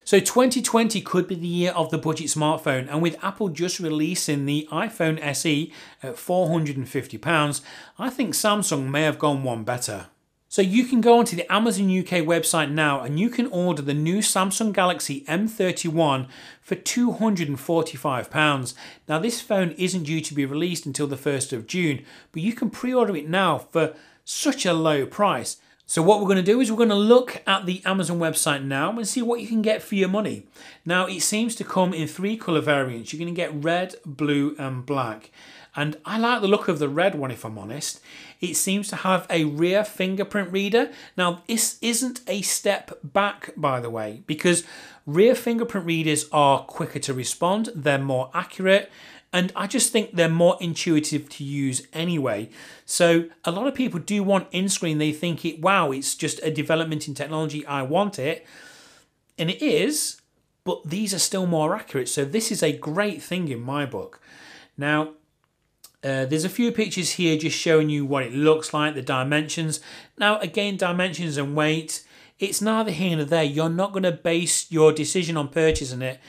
So 2020 could be the year of the budget smartphone, and with Apple just releasing the iPhone SE at £450, I think Samsung may have gone one better. So you can go onto the Amazon UK website now and you can order the new Samsung Galaxy M31 for £245. Now this phone isn't due to be released until the 1st of June, but you can pre-order it now for such a low price. So what we're going to do is we're going to look at the Amazon website now and see what you can get for your money. Now it seems to come in 3 colour variants. You're going to get red, blue and black. And I like the look of the red one, if I'm honest. It seems to have a rear fingerprint reader. Now this isn't a step back, by the way, because rear fingerprint readers are quicker to respond, they're more accurate, and I just think they're more intuitive to use anyway. So a lot of people do want in-screen. They think wow, it's just a development in technology, I want it. And it is, but these are still more accurate. So this is a great thing in my book. Now, there's a few pictures here just showing you what it looks like, the dimensions. Now, again, dimensions and weight, it's neither here nor there. You're not going to base your decision on purchasing it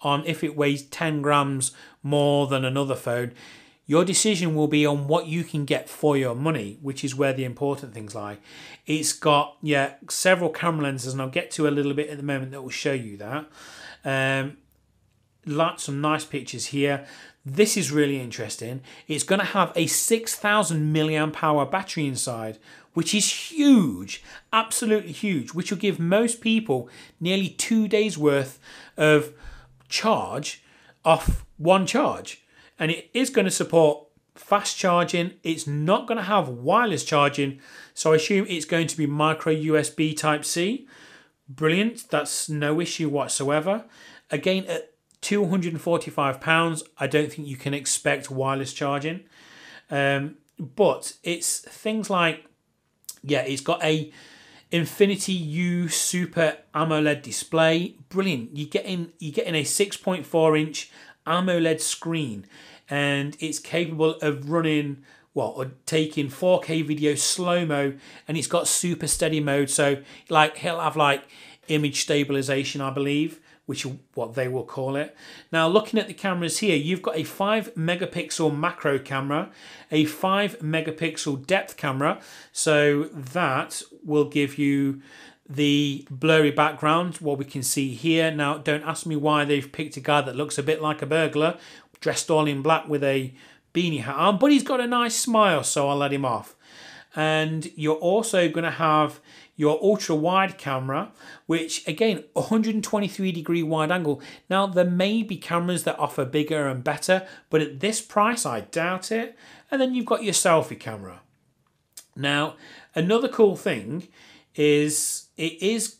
on if it weighs 10 grams more than another phone. Your decision will be on what you can get for your money, which is where the important things lie. It's got, several camera lenses, and I'll get to a little bit at the moment that will show you that. Some nice pictures here. This is really interesting. It's going to have a 6,000 milliamp hour battery inside, which is huge, absolutely huge, which will give most people nearly 2 days worth of charge off one charge. And it is going to support fast charging. It's not going to have wireless charging, so I assume it's going to be micro USB type C. Brilliant, that's no issue whatsoever. Again, at £245, I don't think you can expect wireless charging. But it's things like, it's got a Infinity U Super AMOLED display. Brilliant. You're getting a 6.4 inch AMOLED screen, and it's capable of running, or taking 4K video slow-mo, and it's got super steady mode. So he'll have image stabilization, I believe, which is what they will call it. Now, looking at the cameras here, you've got a 5 megapixel macro camera, a 5 megapixel depth camera. So that will give you the blurry background, what we can see here. Now, don't ask me why they've picked a guy that looks a bit like a burglar, dressed all in black with a beanie hat on, but he's got a nice smile, so I'll let him off. And you're also going to have your ultra wide camera, which again, 123 degree wide angle. Now there may be cameras that offer bigger and better, but at this price I doubt it. And then you've got your selfie camera. Now another cool thing is it is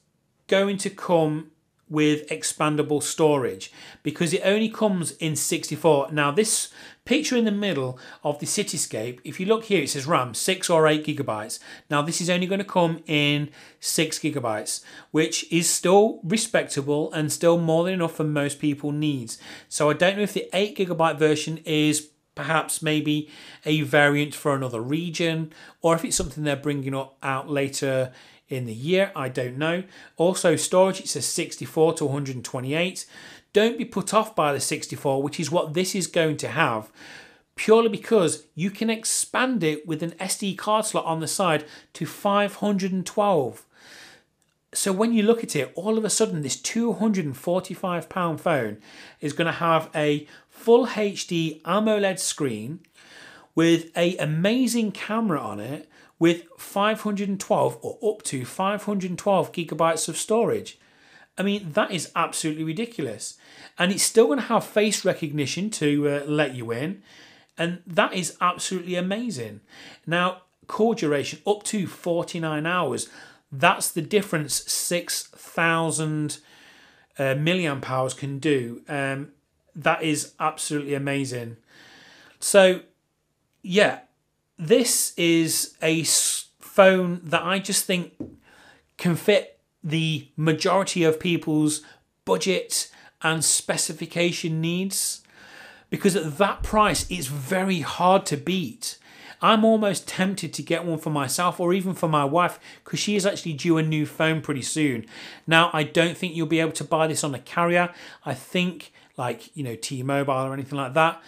going to come with expandable storage, because it only comes in 64. Now this picture in the middle of the cityscape, if you look here, it says RAM 6 or 8 gigabytes. Now this is only going to come in 6 gigabytes, which is still respectable and still more than enough for most people needs. So I don't know if the 8 gigabyte version is perhaps maybe a variant for another region, or if it's something they're bringing out later in the year, I don't know. Also storage, it says 64 to 128. Don't be put off by the 64, which is what this is going to have, purely because you can expand it with an SD card slot on the side to 512. So when you look at it, all of a sudden this £245 phone is going to have a full HD AMOLED screen with an amazing camera on it, with 512 or up to 512 gigabytes of storage. I mean, that is absolutely ridiculous. And it's still going to have face recognition to let you in. And that is absolutely amazing. Now, call duration up to 49 hours. That's the difference 6,000 milliamp hours can do. That is absolutely amazing. So, yeah. This is a phone that I just think can fit the majority of people's budget and specification needs, because at that price it's very hard to beat. I'm almost tempted to get one for myself or even for my wife because she is actually due a new phone pretty soon. Now, I don't think you'll be able to buy this on a carrier. I think like, you know, T-Mobile or anything like that,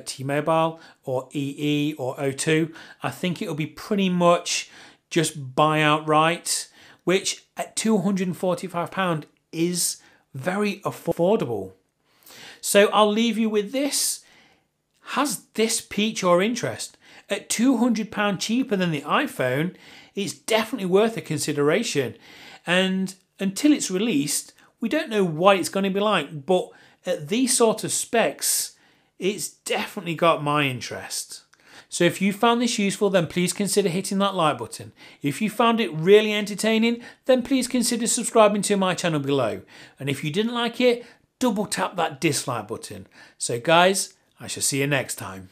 T-Mobile or EE or O2, I think it'll be pretty much just buy outright, which at £245 is very affordable. So I'll leave you with this. Has this piqued your interest? At £200 cheaper than the iPhone, it's definitely worth a consideration. And until it's released, we don't know what it's going to be like, but at these sort of specs, it's definitely got my interest. So if you found this useful, then please consider hitting that like button. If you found it really entertaining, then please consider subscribing to my channel below. And if you didn't like it, double tap that dislike button. So guys, I shall see you next time.